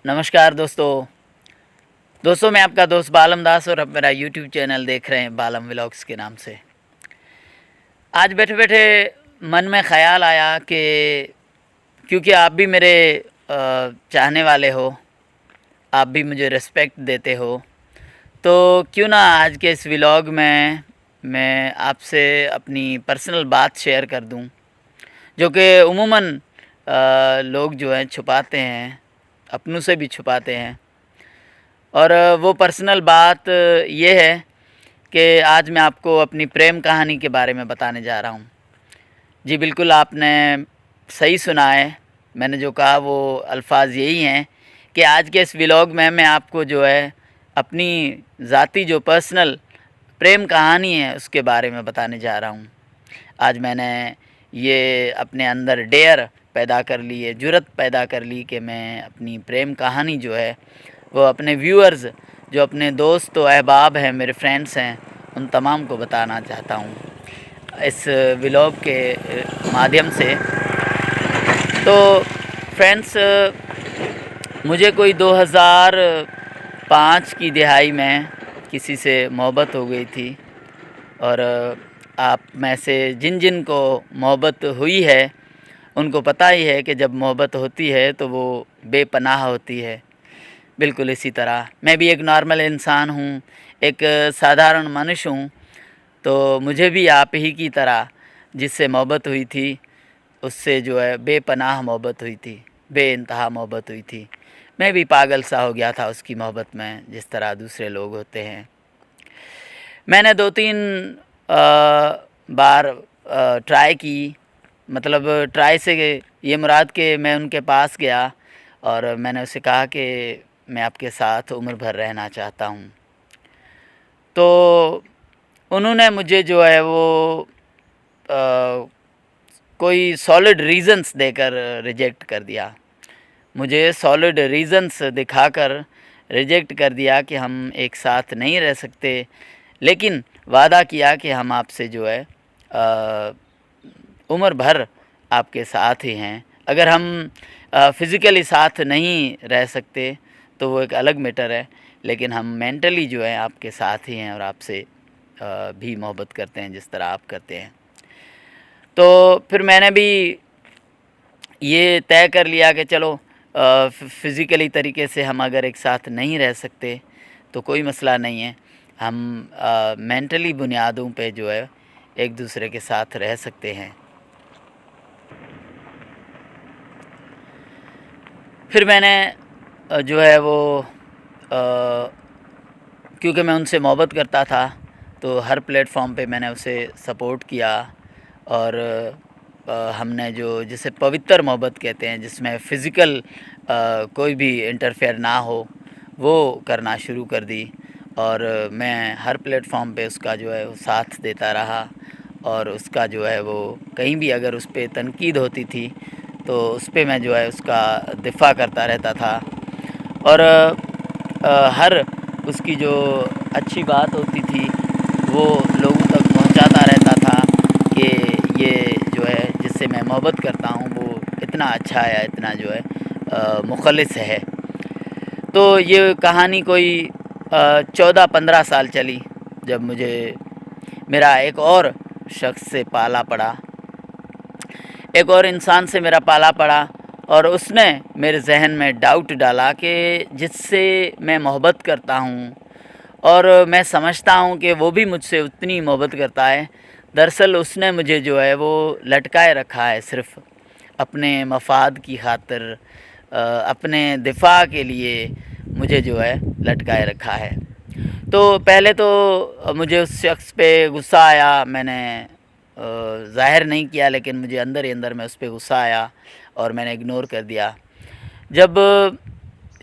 नमस्कार दोस्तों मैं आपका दोस्त बालम दास और अब मेरा यूट्यूब चैनल देख रहे हैं बालम व्लॉग्स के नाम से। आज बैठे बैठे मन में ख़्याल आया कि क्योंकि आप भी मेरे चाहने वाले हो, आप भी मुझे रिस्पेक्ट देते हो, तो क्यों ना आज के इस व्लॉग में मैं आपसे अपनी पर्सनल बात शेयर कर दूं, जो कि उमूमन लोग जो हैं छुपाते हैं, अपनों से भी छुपाते हैं। और वो पर्सनल बात ये है कि आज मैं आपको अपनी प्रेम कहानी के बारे में बताने जा रहा हूँ। जी बिल्कुल, आपने सही सुना है। मैंने जो कहा वो अल्फाज यही हैं कि आज के इस व्लॉग में मैं आपको जो है अपनी ज़ाती जो पर्सनल प्रेम कहानी है उसके बारे में बताने जा रहा हूँ। आज मैंने ये अपने अंदर डेयर पैदा कर ली है, जुर्रत पैदा कर ली कि मैं अपनी प्रेम कहानी जो है वो अपने व्यूअर्स, जो अपने दोस्त व अहबाब हैं, मेरे फ्रेंड्स हैं, उन तमाम को बताना चाहता हूँ इस व्लॉग के माध्यम से। तो फ्रेंड्स, मुझे कोई 2005 की दिहाई में किसी से मोहब्बत हो गई थी। और आप में से जिन जिन को मोहब्बत हुई है उनको पता ही है कि जब मोहब्बत होती है तो वो बेपनाह होती है। बिल्कुल इसी तरह मैं भी एक नॉर्मल इंसान हूँ, एक साधारण मनुष्य हूँ। तो मुझे भी आप ही की तरह जिससे मोहब्बत हुई थी उससे जो है बेपनाह मोहब्बत हुई थी, बेइंतहा मोहब्बत हुई थी। मैं भी पागल सा हो गया था उसकी मोहब्बत में, जिस तरह दूसरे लोग होते हैं। मैंने 2-3 बार ट्राई की, मतलब ट्राई से ये मुराद कि मैं उनके पास गया और मैंने उससे कहा कि मैं आपके साथ उम्र भर रहना चाहता हूँ। तो उन्होंने मुझे जो है वो कोई सॉलिड रीज़न्स देकर रिजेक्ट कर दिया। मुझे सॉलिड रीज़न्स दिखाकर रिजेक्ट कर दिया कि हम एक साथ नहीं रह सकते, लेकिन वादा किया कि हम आपसे जो है उम्र भर आपके साथ ही हैं। अगर हम फ़िज़िकली साथ नहीं रह सकते तो वो एक अलग मैटर है, लेकिन हम मेंटली जो है आपके साथ ही हैं और आपसे भी मोहब्बत करते हैं जिस तरह आप करते हैं। तो फिर मैंने भी ये तय कर लिया कि चलो फ़िज़िकली तरीके से हम अगर एक साथ नहीं रह सकते तो कोई मसला नहीं है, हम मेंटली बुनियादों पे जो है एक दूसरे के साथ रह सकते हैं। फिर मैंने जो है वो क्योंकि मैं उनसे मोहब्बत करता था तो हर प्लेटफॉर्म पे मैंने उसे सपोर्ट किया। और हमने जो जिसे पवित्र मोहब्बत कहते हैं, जिसमें फ़िज़िकल कोई भी इंटरफेयर ना हो, वो करना शुरू कर दी। और मैं हर प्लेटफॉर्म पे उसका जो है वो साथ देता रहा। और उसका जो है वो कहीं भी अगर उस पे तनकीद होती थी तो उस पे मैं जो है उसका दिफ़ा करता रहता था। और हर उसकी जो अच्छी बात होती थी वो लोगों तक पहुंचाता रहता था कि ये जो है जिससे मैं मोहब्बत करता हूं वो इतना अच्छा है, इतना जो है मुखलिस है। तो ये कहानी कोई 14-15 साल चली, जब मुझे मेरा एक और शख्स से पाला पड़ा, एक और इंसान से मेरा पाला पड़ा। और उसने मेरे जहन में डाउट डाला कि जिससे मैं मोहब्बत करता हूँ और मैं समझता हूँ कि वो भी मुझसे उतनी मोहब्बत करता है, दरअसल उसने मुझे जो है वो लटकाए रखा है, सिर्फ़ अपने मफाद की खातिर, अपने दिफा के लिए मुझे जो है लटकाए रखा है। तो पहले तो मुझे उस शख्स पे गुस्सा आया, मैंने ज़ाहिर नहीं किया, लेकिन मुझे अंदर ही अंदर में उस पे गुस्सा आया और मैंने इग्नोर कर दिया। जब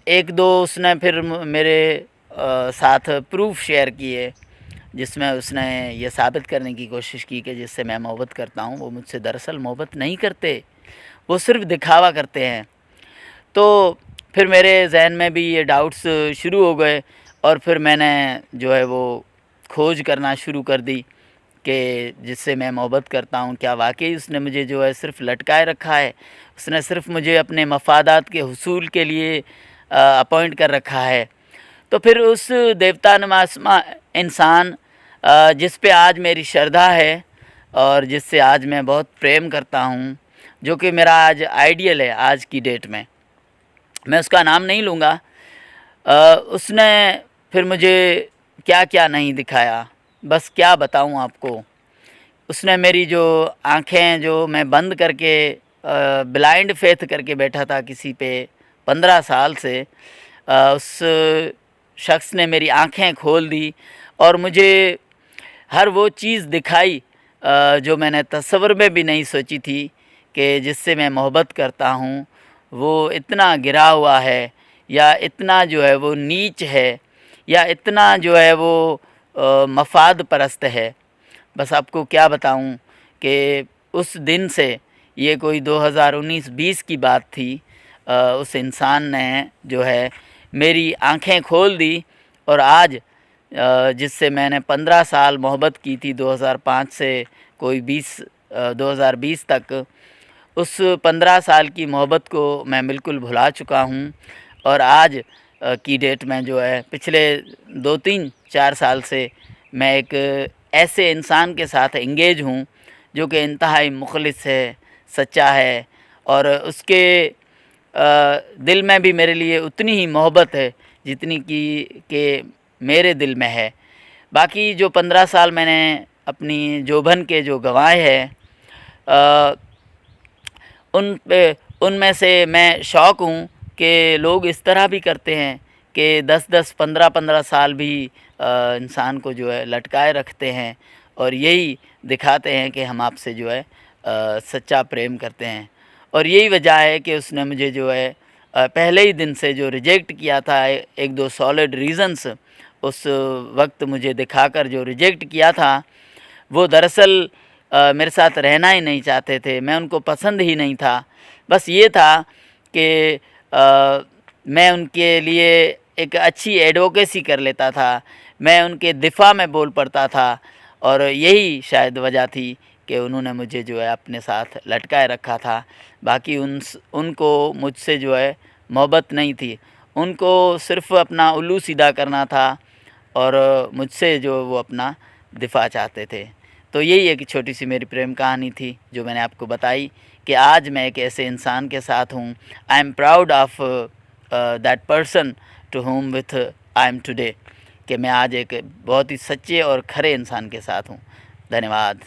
एक दो उसने फिर मेरे साथ प्रूफ शेयर किए जिसमें उसने ये साबित करने की कोशिश की कि जिससे मैं मोहब्बत करता हूँ वो मुझसे दरअसल मोहब्बत नहीं करते, वो सिर्फ़ दिखावा करते हैं। तो फिर मेरे जहन में भी ये डाउट्स शुरू हो गए और फिर मैंने जो है वो खोज करना शुरू कर दी कि जिससे मैं मोहब्बत करता हूँ क्या वाकई उसने मुझे जो है सिर्फ़ लटकाए रखा है, उसने सिर्फ़ मुझे अपने मफादात के हुसूल के लिए अपॉइंट कर रखा है। तो फिर उस देवता नुमा इंसान जिस पे आज मेरी श्रद्धा है और जिससे आज मैं बहुत प्रेम करता हूँ, जो कि मेरा आज आइडियल है आज की डेट में, मैं उसका नाम नहीं लूँगा। उसने फिर मुझे क्या क्या नहीं दिखाया, बस क्या बताऊँ आपको। उसने मेरी जो आँखें जो मैं बंद करके ब्लाइंड फेथ करके बैठा था किसी पे 15 साल से, उस शख्स ने मेरी आँखें खोल दी और मुझे हर वो चीज़ दिखाई जो मैंने तस्वर में भी नहीं सोची थी कि जिससे मैं मोहब्बत करता हूँ वो इतना गिरा हुआ है, या इतना जो है वो नीच है, या इतना जो है वो मफाद परस्त है। बस आपको क्या बताऊं कि उस दिन से, ये कोई 2019-20 की बात थी, उस इंसान ने जो है मेरी आंखें खोल दी और आज जिससे मैंने 15 साल मोहब्बत की थी 2005 से कोई 2020 तक, उस 15 साल की मोहब्बत को मैं बिल्कुल भुला चुका हूँ। और आज की डेट में जो है पिछले 2-3-4 साल से मैं एक ऐसे इंसान के साथ एंगेज हूँ जो कि इंतहाई मुखलिस है, सच्चा है, और उसके दिल में भी मेरे लिए उतनी ही मोहब्बत है जितनी कि मेरे दिल में है। बाकी जो 15 साल मैंने अपनी जोबन के जो गंवाए हैं, उनमें से मैं शौक़ हूँ कि लोग इस तरह भी करते हैं कि 10-10, 15-15 साल भी इंसान को जो है लटकाए रखते हैं और यही दिखाते हैं कि हम आपसे जो है सच्चा प्रेम करते हैं। और यही वजह है कि उसने मुझे जो है पहले ही दिन से जो रिजेक्ट किया था, एक दो सॉलिड रीज़न्स उस वक्त मुझे दिखाकर जो रिजेक्ट किया था, वो दरअसल मेरे साथ रहना ही नहीं चाहते थे, मैं उनको पसंद ही नहीं था। बस ये था कि मैं उनके लिए एक अच्छी एडवोकेसी कर लेता था, मैं उनके दिफ़ा में बोल पड़ता था, और यही शायद वजह थी कि उन्होंने मुझे जो है अपने साथ लटकाए रखा था। बाकी उनको मुझसे जो है मोहब्बत नहीं थी, उनको सिर्फ़ अपना उल्लू सीधा करना था और मुझसे जो वो अपना दिफ़ा चाहते थे। तो यही एक छोटी सी मेरी प्रेम कहानी थी जो मैंने आपको बताई कि आज मैं एक ऐसे इंसान के साथ हूँ। I am proud of that person to whom with I am today, कि मैं आज एक बहुत ही सच्चे और खरे इंसान के साथ हूँ। धन्यवाद।